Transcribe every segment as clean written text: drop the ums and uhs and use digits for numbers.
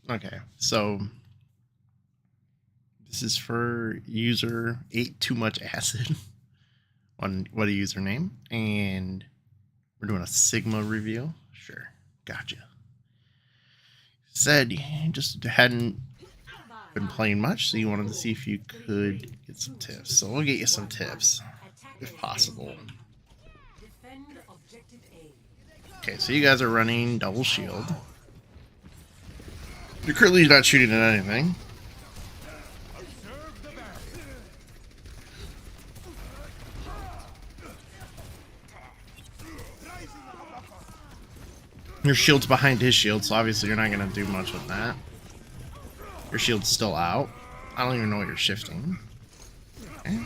Okay, so this is for user ate too much acid on what a username, and we're doing a Sigma review. Sure, gotcha. Said you just hadn't been playing much, so you wanted to see if you could get some tips. So we'll get you some tips, if possible. Okay, so you guys are running double shield. You're currently not shooting at anything. Your shield's behind his shield, so obviously you're not going to do much with that. Your shield's still out. I don't even know what you're shifting. Okay.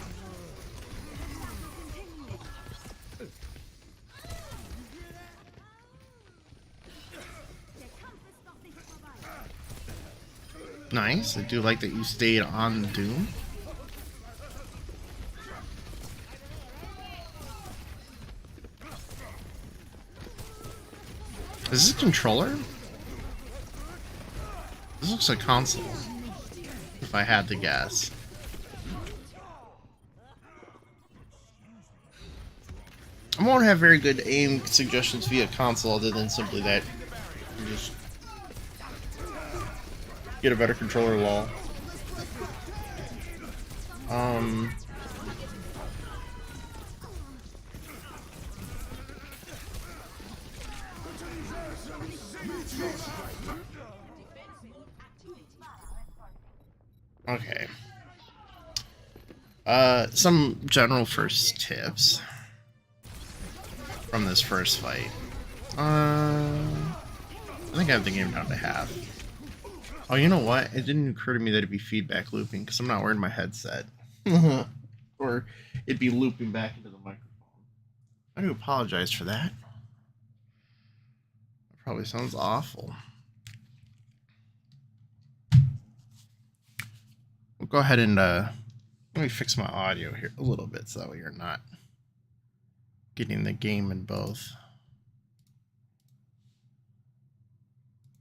Nice. I do like that you stayed on the Doom. Is this a controller? This looks like console, if I had to guess. I won't have very good aim suggestions via console other than simply that you just get a better controller wall. Okay. Some general first tips from this first fight. I think I have the game down to half. Oh, you know what? It didn't occur to me that it'd be feedback looping because I'm not wearing my headset. Or it'd be looping back into the microphone. I do apologize for that. That probably sounds awful. We'll go ahead and let me fix my audio here a little bit so that way you're not getting the game in both.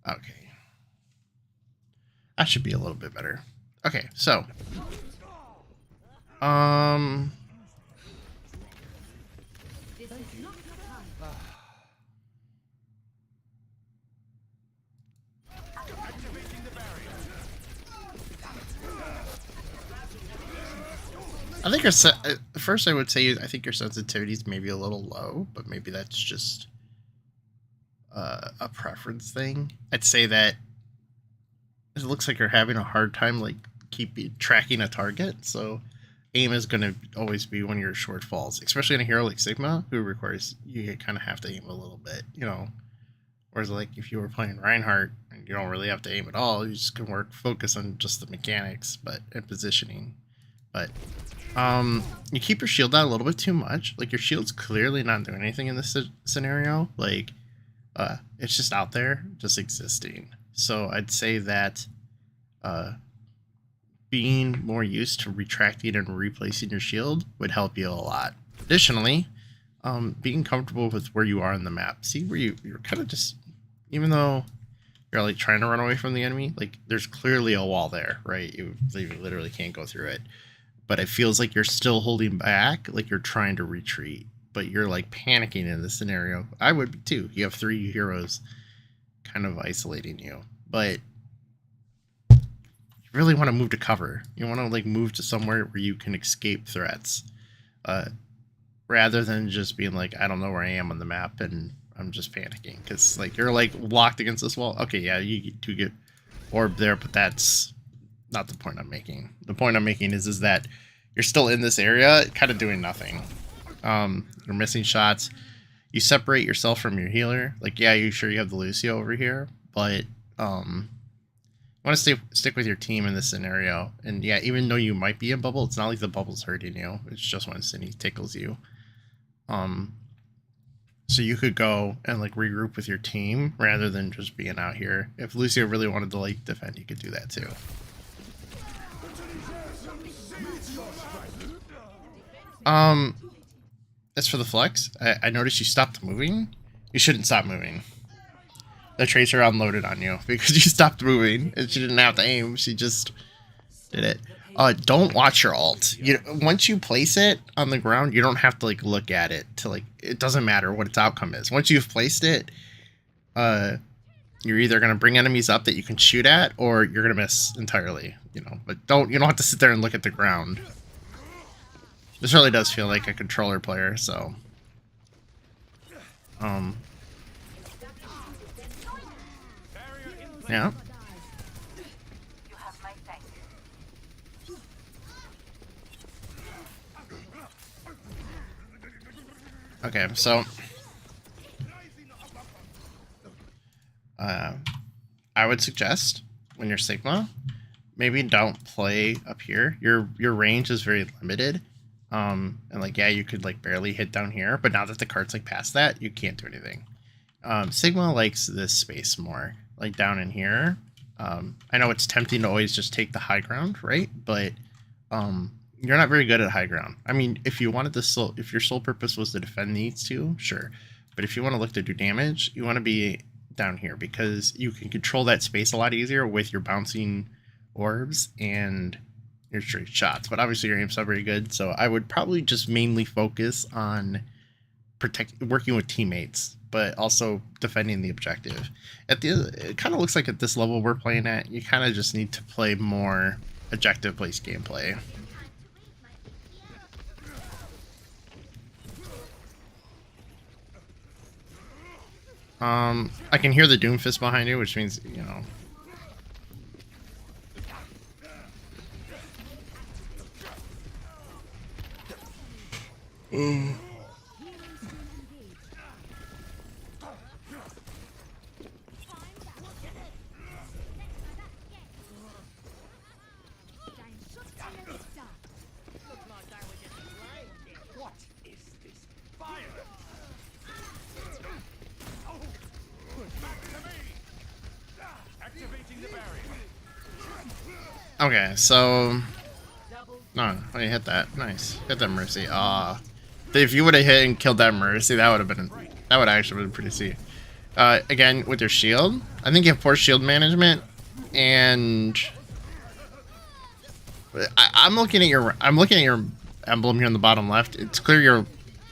Okay. That should be a little bit better. Okay, so I think first I would say I think your sensitivity is maybe a little low, but maybe that's just a preference thing. I'd say that it looks like you're having a hard time like tracking a target, so aim is going to always be one of your shortfalls, especially in a hero like Sigma, who requires you kind of have to aim a little bit, you know. Whereas like if you were playing Reinhardt and you don't really have to aim at all, you just can focus on just the mechanics, and positioning. But you keep your shield down a little bit too much. Like your shield's clearly not doing anything in this scenario. Like it's just out there, just existing. So I'd say that being more used to retracting and replacing your shield would help you a lot. Additionally, being comfortable with where you are in the map. See where you're kind of just, even though you're like trying to run away from the enemy, like there's clearly a wall there, right? You literally can't go through it. But it feels like you're still holding back, like you're trying to retreat, but you're like panicking in this scenario. I would be too. You have 3 heroes kind of isolating you, but you really want to move to cover. You want to like move to somewhere where you can escape threats, rather than just being like, I don't know where I am on the map and I'm just panicking because like you're like locked against this wall. Okay, yeah, you do get orb there, but that's not the point I'm making. The point I'm making is that you're still in this area, kind of doing nothing. You're missing shots. You separate yourself from your healer. Like, yeah, you have the Lucio over here, but you want to stick with your team in this scenario. And yeah, even though you might be in bubble, it's not like the bubble's hurting you. It's just when Cindy tickles you. So you could go and like regroup with your team rather than just being out here. If Lucio really wanted to like defend, you could do that too. As for the flex, I noticed you stopped moving. You shouldn't stop moving. the Tracer unloaded on you because you stopped moving and she didn't have to aim. She just did it. Don't watch your ult. Once you place it on the ground, you don't have to like look at it to like. It doesn't matter what its outcome is. Once you've placed it, you're either gonna bring enemies up that you can shoot at, or you're gonna miss entirely. But you don't have to sit there and look at the ground. This really does feel like a controller player, so. Yeah. Okay, so I would suggest when you're Sigma, maybe don't play up here. Your range is very limited. And like, yeah, you could like barely hit down here, but now that the cart's like past that, you can't do anything. Sigma likes this space more, like down in here. I know it's tempting to always just take the high ground, right? But you're not very good at high ground. I mean, if you wanted to, if your sole purpose was to defend these two, sure. But if you want to look to do damage, you want to be down here because you can control that space a lot easier with your bouncing orbs and your straight shots. But obviously your aim's not very good, so I would probably just mainly focus on working with teammates, but also defending the objective. It kind of looks like at this level we're playing at, you kind of just need to play more objective-based gameplay. I can hear the Doomfist behind you, which means, Okay, so no, you hit that. Nice. Hit that Mercy. If you would have hit and killed that Mercy, that would have actually been pretty sweet. Again, with your shield, I think you have poor shield management, and I'm looking at your emblem here in the bottom left. It's clear you're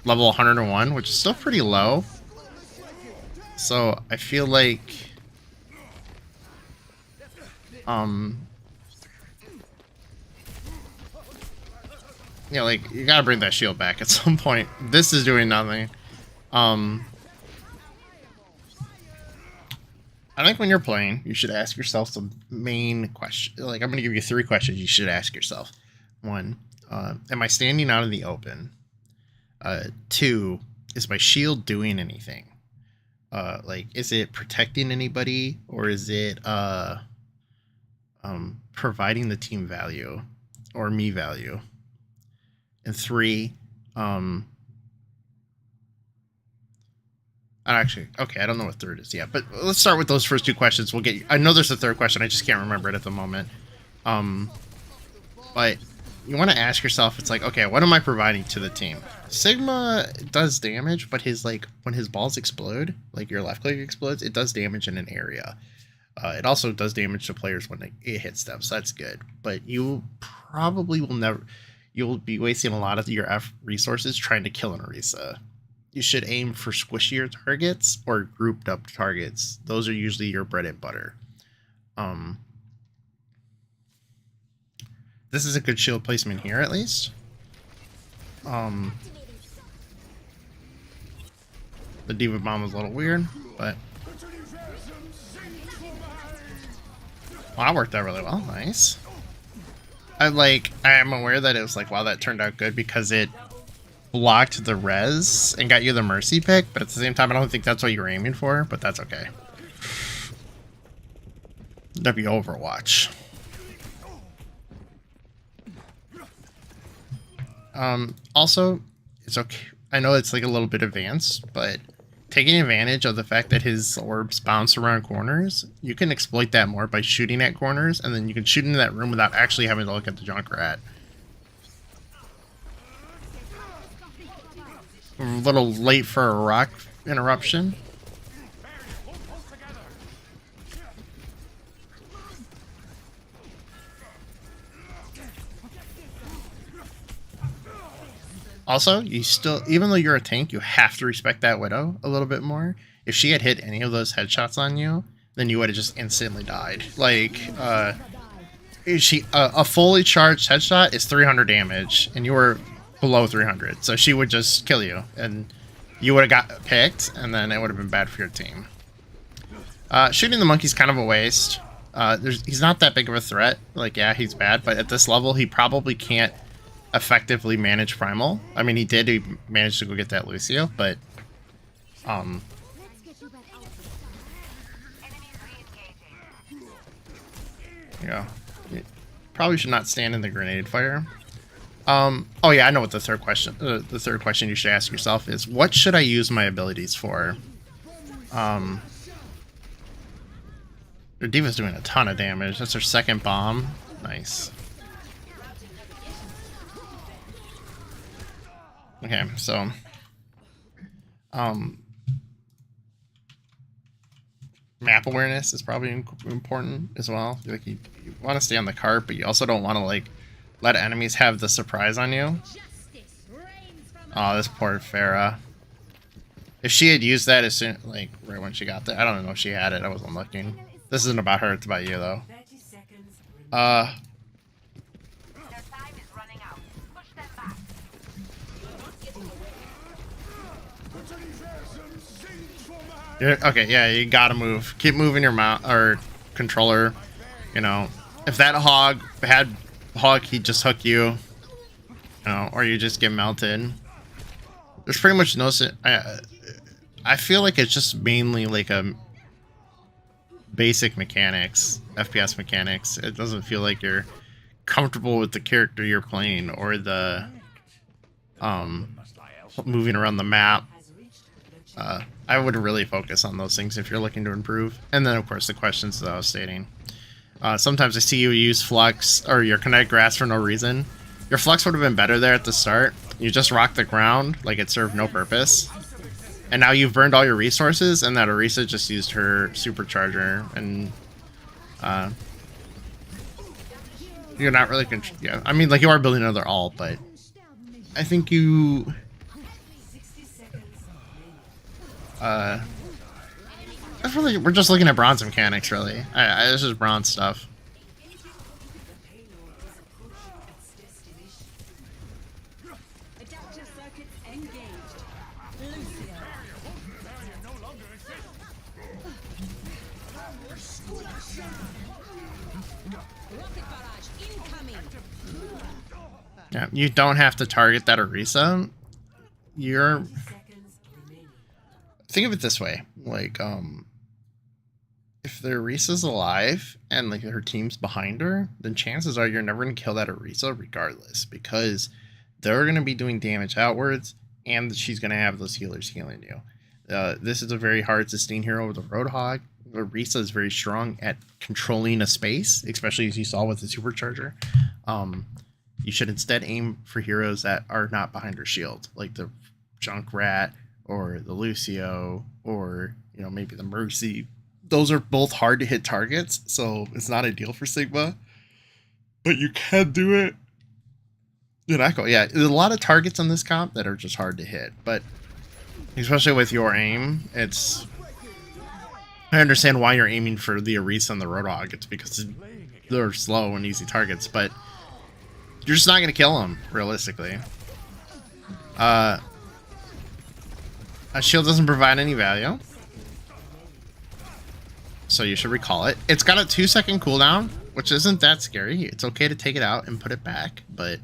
level 101, which is still pretty low. So I feel like like, you gotta bring that shield back at some point. This is doing nothing. I think when you're playing, you should ask yourself some main questions. Like, I'm gonna give you 3 questions you should ask yourself. 1, am I standing out in the open? 2, is my shield doing anything? Like, is it protecting anybody, or is it providing the team value or me value? And 3, actually, okay, I don't know what third is yet, but let's start with those first 2 questions. We'll get. I know there's a third question. I just can't remember it at the moment. But you want to ask yourself, it's like, okay, what am I providing to the team? Sigma does damage, but when his balls explode, like your left click explodes, it does damage in an area. It also does damage to players when it hits them, so that's good. But you probably will never. You'll be wasting a lot of your resources trying to kill an Orisa. You should aim for squishier targets or grouped up targets. Those are usually your bread and butter. This is a good shield placement here, at least. The D.Va Bomb was a little weird, but that worked out really well. Nice. I am aware that it was like, wow, that turned out good because it blocked the res and got you the Mercy pick, but at the same time, I don't think that's what you were aiming for, but that's okay. That'd be Overwatch. Also, it's okay. I know it's like a little bit advanced, but taking advantage of the fact that his orbs bounce around corners, you can exploit that more by shooting at corners, and then you can shoot into that room without actually having to look at the Junkrat. A little late for a rock interruption. Also, you still, even though you're a tank, you have to respect that Widow a little bit more. If she had hit any of those headshots on you, then you would have just instantly died. Like, a fully charged headshot is 300 damage, and you were below 300, so she would just kill you, and you would have got picked, and then it would have been bad for your team. Shooting the monkey's kind of a waste. He's not that big of a threat. Like, yeah, he's bad, but at this level, he probably can't effectively manage Primal. I mean, he managed to go get that Lucio, but yeah, you probably should not stand in the grenade fire. Oh yeah, I know what the third question you should ask yourself is, what should I use my abilities for? Their D.Va's doing a ton of damage. That's her second bomb. Nice. Okay, so map awareness is probably important as well. Like you want to stay on the cart, but you also don't want to like let enemies have the surprise on you. Oh, this poor Pharah. If she had used that as soon, like right when she got there, I don't know if she had it. I wasn't looking. This isn't about her, it's about you though. Okay, yeah, you gotta move. Keep moving your mount or controller. You know, if that had hog, he'd just hook you. You know, or you just get melted. There's pretty much no. I feel like it's just mainly like a basic mechanics, FPS mechanics. It doesn't feel like you're comfortable with the character you're playing or the moving around the map. I would really focus on those things if you're looking to improve. And then of course the questions that I was stating. Sometimes I see you use Flux or your Kinetic Grasp for no reason. Your Flux would have been better there at the start. You just rocked the ground like it served no purpose. And now you've burned all your resources, and that Orisa just used her supercharger, and you're not really yeah. I mean, like, you are building another ult, but I think you that's really, we're just looking at bronze mechanics, really. This is bronze stuff. Yeah, you don't have to target that Orisa. You're... Think of it this way, like, if the Orisa's alive and like her team's behind her, then chances are you're never gonna kill that Orisa regardless, because they're gonna be doing damage outwards, and she's gonna have those healers healing you. This is a very hard sustain hero with the Roadhog. Orisa is very strong at controlling a space, especially as you saw with the supercharger. You should instead aim for heroes that are not behind her shield, like the Junkrat or the Lucio, or, you know, maybe the Mercy. Those are both hard to hit targets, so it's not ideal for Sigma, but you can do it in Echo. Yeah, there's a lot of targets on this comp that are just hard to hit, but especially with your aim, it's... I understand why you're aiming for the Orisa and the Roadhog. It's because they're slow and easy targets, but you're just not going to kill them, realistically. A shield doesn't provide any value, so you should recall it. It's got a 2-second cooldown, which isn't that scary. It's okay to take it out and put it back, but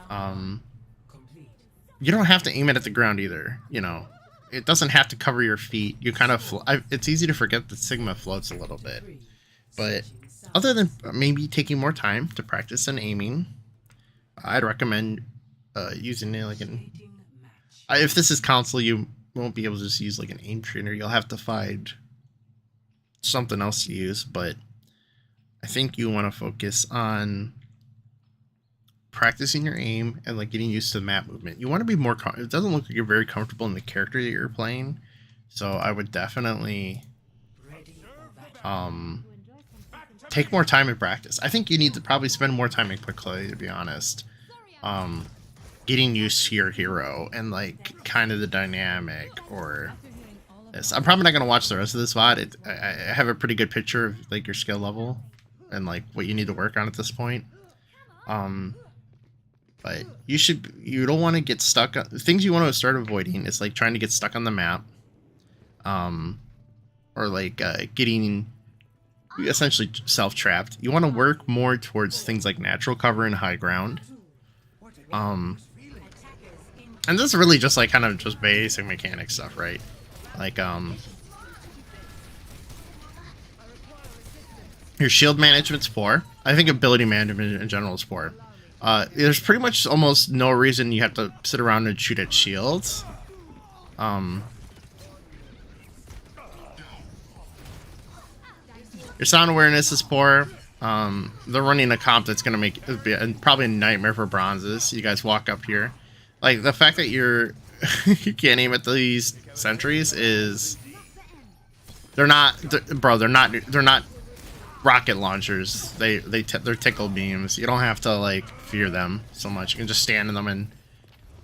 you don't have to aim it at the ground either. You know, it doesn't have to cover your feet. You kind of it's easy to forget that Sigma floats a little bit, but other than maybe taking more time to practice and aiming, I'd recommend using it like an... if this is console, you won't be able to just use like an aim trainer. You'll have to find something else to use, but I think you want to focus on practicing your aim and like getting used to the map movement. You want to be more... It doesn't look like you're very comfortable in the character that you're playing, so I would definitely take more time in practice. I think you need to probably spend more time in Quick Clay, to be honest. getting used to your hero and like kind of the dynamic or this. I'm probably not gonna watch the rest of this VOD. I have a pretty good picture of like your skill level and like what you need to work on at this point. But you don't want to get stuck on things you want to start avoiding is like trying to get stuck on the map. Or like getting essentially self-trapped. You want to work more towards things like natural cover and high ground. And this is really just like kind of just basic mechanic stuff, right? Like your shield management's poor. I think ability management in general is poor. There's pretty much almost no reason you have to sit around and shoot at shields. Your sound awareness is poor. They're running a comp that's gonna make it be probably a nightmare for bronzes. You guys walk up here, like the fact that you can't aim at these sentries is they're not rocket launchers. They're tickle beams. You don't have to like fear them so much. You can just stand in them and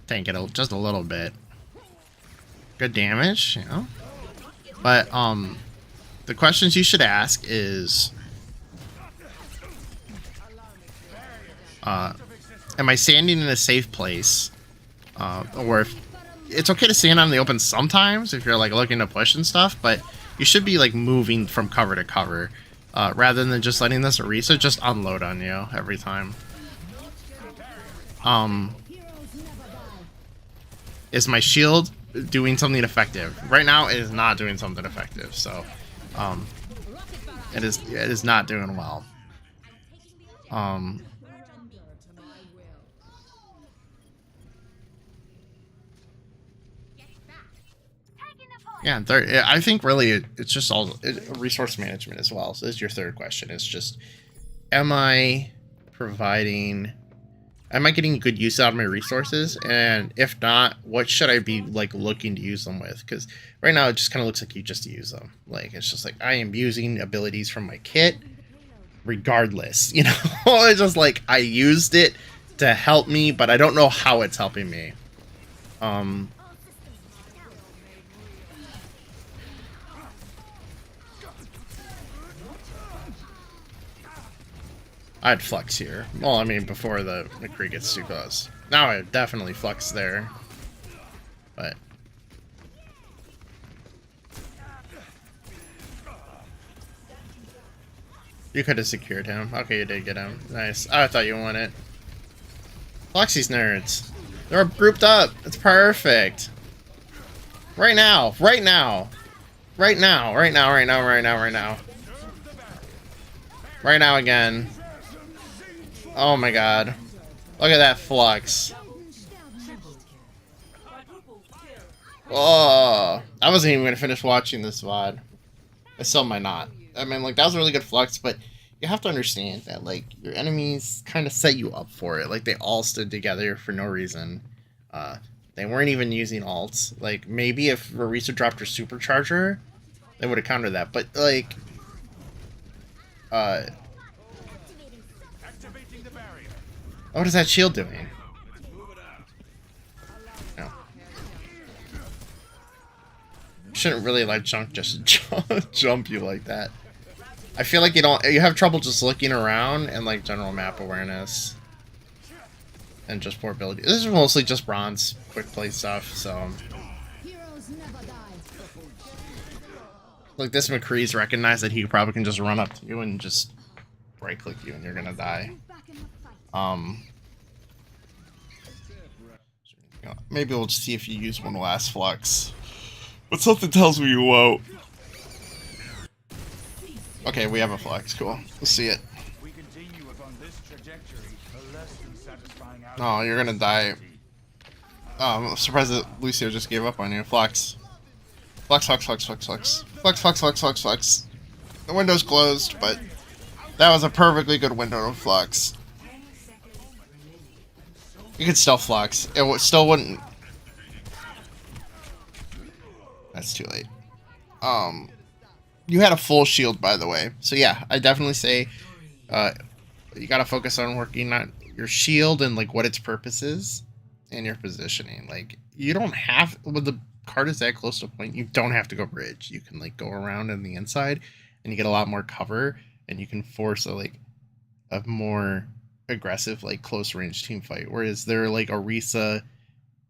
tank it just a little bit. Good damage, you know. But the questions you should ask is, am I standing in a safe place? Or if it's okay to stand out in the open sometimes if you're like looking to push and stuff, but you should be like moving from cover to cover, rather than just letting this Orisa just unload on you every time. Is my shield doing something effective? Right now it is not doing something effective, so it is not doing well. Yeah, I think really it's just all resource management as well. So this is your third question. It's just, am I getting good use out of my resources? And if not, what should I be like looking to use them with? Because right now it just kind of looks like you just use them. Like it's just like I am using abilities from my kit regardless, you know. It's just like I used it to help me, but I don't know how it's helping me. I'd Flux here. Well, I mean, before the McCree gets too close. Now I definitely Flux there. But you could have secured him. Okay, you did get him. Nice. I thought you won it. Flux these nerds. They're grouped up. It's perfect. Right now. Right now. Right now. Right now. Right now. Right now. Right now. Right now again. Oh my god. Look at that Flux. Oh, I wasn't even going to finish watching this VOD. I still might not. I mean, like, that was a really good Flux, but you have to understand that, like, your enemies kind of set you up for it. Like, they all stood together for no reason. They weren't even using ults. Like, maybe if Orisa dropped her supercharger, they would have countered that. But, like, what is that shield doing? No. Shouldn't really let Junk just jump you like that. I feel like you have trouble just looking around and like general map awareness. And just poor ability. This is mostly just bronze quick play stuff, so. Like this McCree's recognized that he probably can just run up to you and just right click you and you're gonna die. Maybe we'll just see if you use one last Flux. But something tells me you won't. Okay, we have a Flux. Cool. Let's see it. Oh, you're gonna die. Oh, I'm surprised that Lucio just gave up on you. Flux. Flux, Flux, Flux, Flux, Flux. Flux, Flux, Flux, Flux, Flux. The window's closed, but that was a perfectly good window to Flux. You could still Flux. It still wouldn't. That's too late. You had a full shield, by the way. So yeah, I definitely say you gotta focus on working on your shield and like what its purpose is, and your positioning. Like, you don't have, when the card is that close to a point, you don't have to go bridge. You can like go around on the inside and you get a lot more cover, and you can force a more aggressive, like close range team fight. Whereas they're like Orisa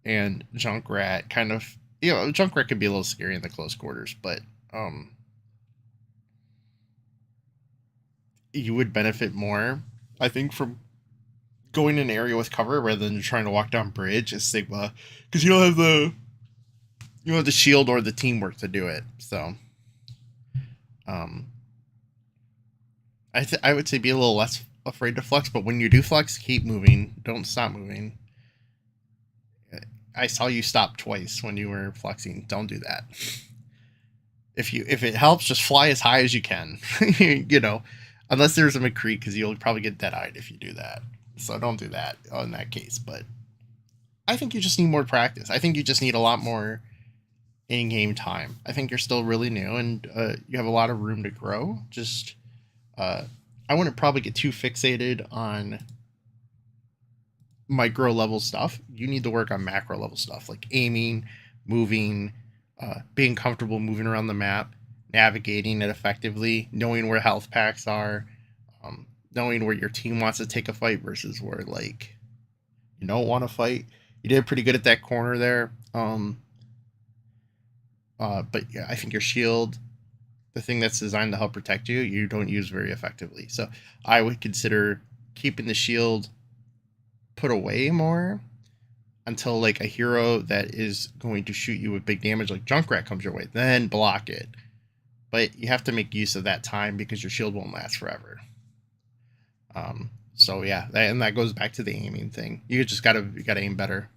and Junkrat kind of, Junkrat could be a little scary in the close quarters, but you would benefit more, I think, from going in an area with cover rather than trying to walk down bridge as Sigma, because you don't have the shield or the teamwork to do it. So I would say be a little less afraid to flex, but when you do flex, keep moving. Don't stop moving. I saw you stop twice when you were flexing. Don't do that. If it helps, just fly as high as you can. Unless there's a McCree, because you'll probably get dead-eyed if you do that. So don't do that in that case. But I think you just need more practice. I think you just need a lot more in-game time. I think you're still really new, and you have a lot of room to grow. Just I wouldn't probably get too fixated on micro level stuff. You need to work on macro level stuff, like aiming, moving, being comfortable moving around the map, navigating it effectively, knowing where health packs are, knowing where your team wants to take a fight versus where like you don't want to fight. You did pretty good at that corner there. But yeah, I think your shield, the thing that's designed to help protect you, you don't use very effectively. So I would consider keeping the shield put away more until like a hero that is going to shoot you with big damage like Junkrat comes your way, then block it. But you have to make use of that time because your shield won't last forever. So yeah, that goes back to the aiming thing. You gotta aim better.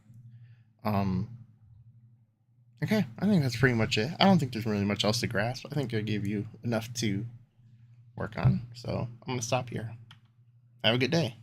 Okay, I think that's pretty much it. I don't think there's really much else to grasp. I think I gave you enough to work on. So I'm gonna stop here. Have a good day.